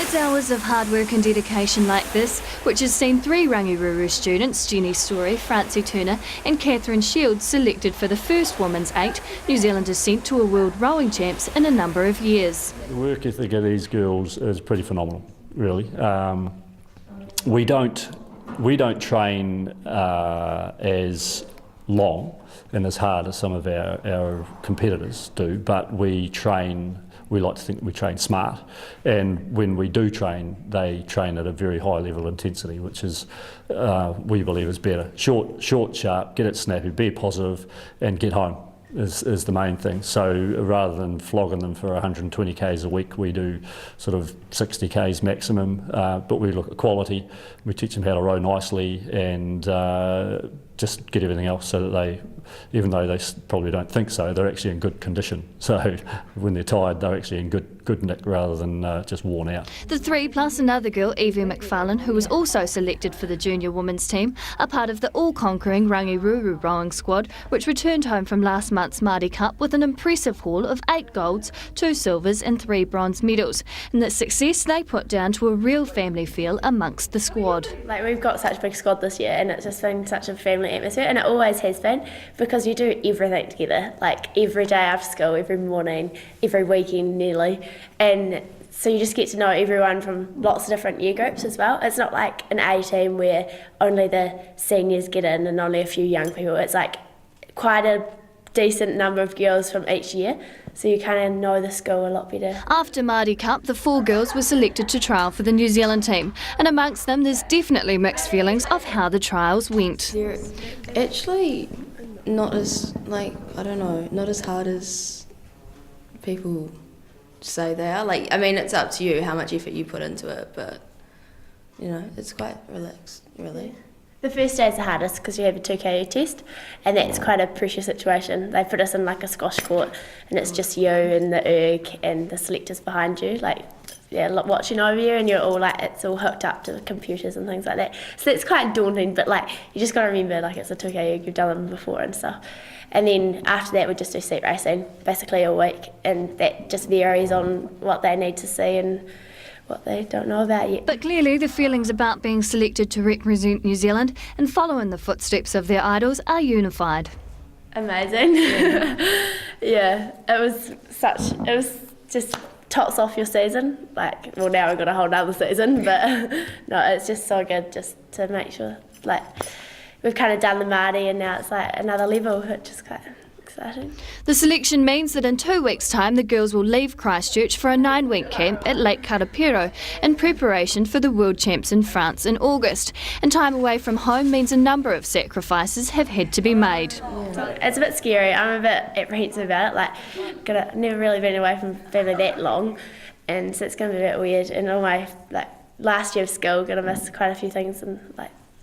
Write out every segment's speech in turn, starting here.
It's hours of hard work and dedication like this, which has seen 3 Rangiruru students, Jenny Story, Francie Turner and Catherine Shields, selected for the first women's 8 New Zealand descent to a World Rowing Champs in a number of years. The work ethic of these girls is pretty phenomenal, really. We don't train as long and as hard as some of our competitors do, but we like to think we train smart, and when we do train, they train at a very high level of intensity, which is, we believe, is better. Short, sharp, get it snappy, be positive, and get home is the main thing. So rather than flogging them for 120 k's a week, we do sort of 60 k's maximum, but we look at quality, we teach them how to row nicely, and just get everything else so that they, even though they probably don't think so, they're actually in good condition. So when they're tired, they're actually in good nick rather than just worn out. The 3 plus another girl, Evie McFarlane, who was also selected for the junior women's team, are part of the all-conquering Rangiruru rowing squad, which returned home from last month's Māori Cup with an impressive haul of 8 golds, 2 silvers and 3 bronze medals. And that success they put down to a real family feel amongst the squad. Like, we've got such a big squad this year, and it's just been such a family atmosphere, and it always has been, because you do everything together, like every day after school, every morning, every weekend nearly, and so you just get to know everyone from lots of different year groups as well. It's not like an A team where only the seniors get in and only a few young people. It's like quite a decent number of girls from each year, so you kind of know the school a lot better. After Māori Cup, the 4 girls were selected to trial for the New Zealand team, and amongst them there's definitely mixed feelings of how the trials went. They're actually not as, not as hard as people say they are. Like, I mean, it's up to you how much effort you put into it, but, it's quite relaxed, really. The first day is the hardest because you have a 2km test, and that's quite a pressure situation. They put us in like a squash court, and it's just you and the erg and the selectors behind you, watching over you, and you're all it's all hooked up to the computers and things like that. So it's quite daunting, but you just got to remember it's a 2km, you've done them before and stuff. And then after that we just do seat racing basically all week, and that just varies on what they need to see and what they don't know about yet. But clearly the feelings about being selected to represent New Zealand and follow in the footsteps of their idols are unified. Amazing. Yeah, it was just tops off your season. Now we've got a whole nother season, but no, it's just so good just to make sure, we've kind of done the Māori and now it's another level, which is quite exciting. The selection means that in 2 weeks' time the girls will leave Christchurch for a 9-week camp at Lake Karapiro in preparation for the World Champs in France in August. And time away from home means a number of sacrifices have had to be made. It's a bit scary. I'm a bit apprehensive about it. I've never really been away from family that long, and so it's going to be a bit weird. And all my last year of school, going to miss quite a few things and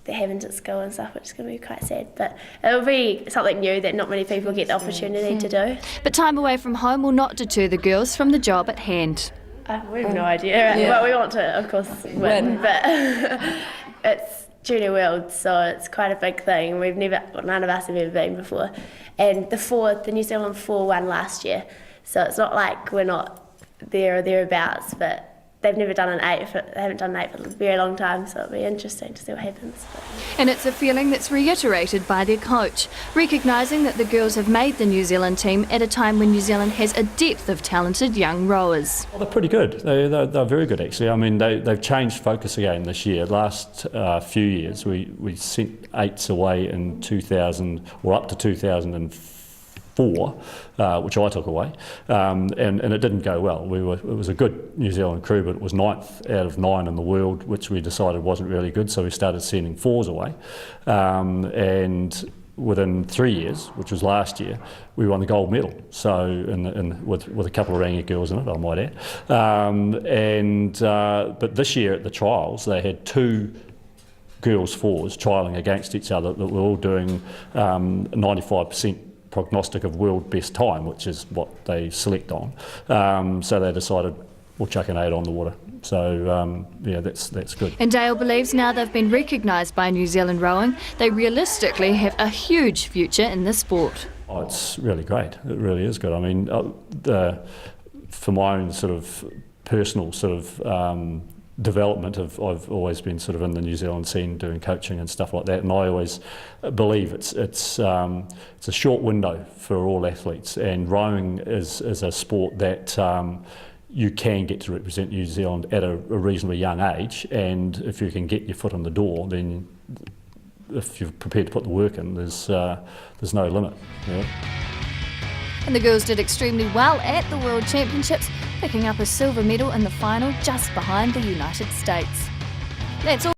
that happened at school and stuff, which is going to be quite sad. But it'll be something new that not many people get the opportunity to do. But time away from home will not deter the girls from the job at hand. We have no idea. Yeah. Well, we want to, of course, win, but it's Junior World, so it's quite a big thing. None of us have ever been before. And the New Zealand 4 won last year, so it's not like we're not there or thereabouts, but they've never done they haven't done an 8 for a very long time, so it'll be interesting to see what happens. And it's a feeling that's reiterated by their coach, recognising that the girls have made the New Zealand team at a time when New Zealand has a depth of talented young rowers. Well, they're pretty good. They're very good, actually. I mean, they've changed focus again this year. Last few years, we sent 8s away in 2000, or up to 2004. Which I took away, and it didn't go well. It was a good New Zealand crew, but it was 9th out of 9 in the world, which we decided wasn't really good, so we started sending 4s away. And within 3 years, which was last year, we won the gold medal. So, with a couple of Rangi girls in it, I might add. But this year at the trials, they had 2 girls 4s trialling against each other that were all doing 95% prognostic of world best time, which is what they select on. So they decided we'll chuck an 8 on the water. So that's good. And Dale believes now they've been recognised by New Zealand rowing, they realistically have a huge future in the sport. Oh, it's really great. It really is good. I mean, for my own sort of personal development. I've always been sort of in the New Zealand scene doing coaching and stuff like that, and I always believe it's a short window for all athletes, and rowing is a sport that you can get to represent New Zealand at a reasonably young age, and if you can get your foot in the door, then if you're prepared to put the work in, there's no limit. Yeah. And the girls did extremely well at the World Championships, picking up a silver medal in the final just behind the United States. That's all.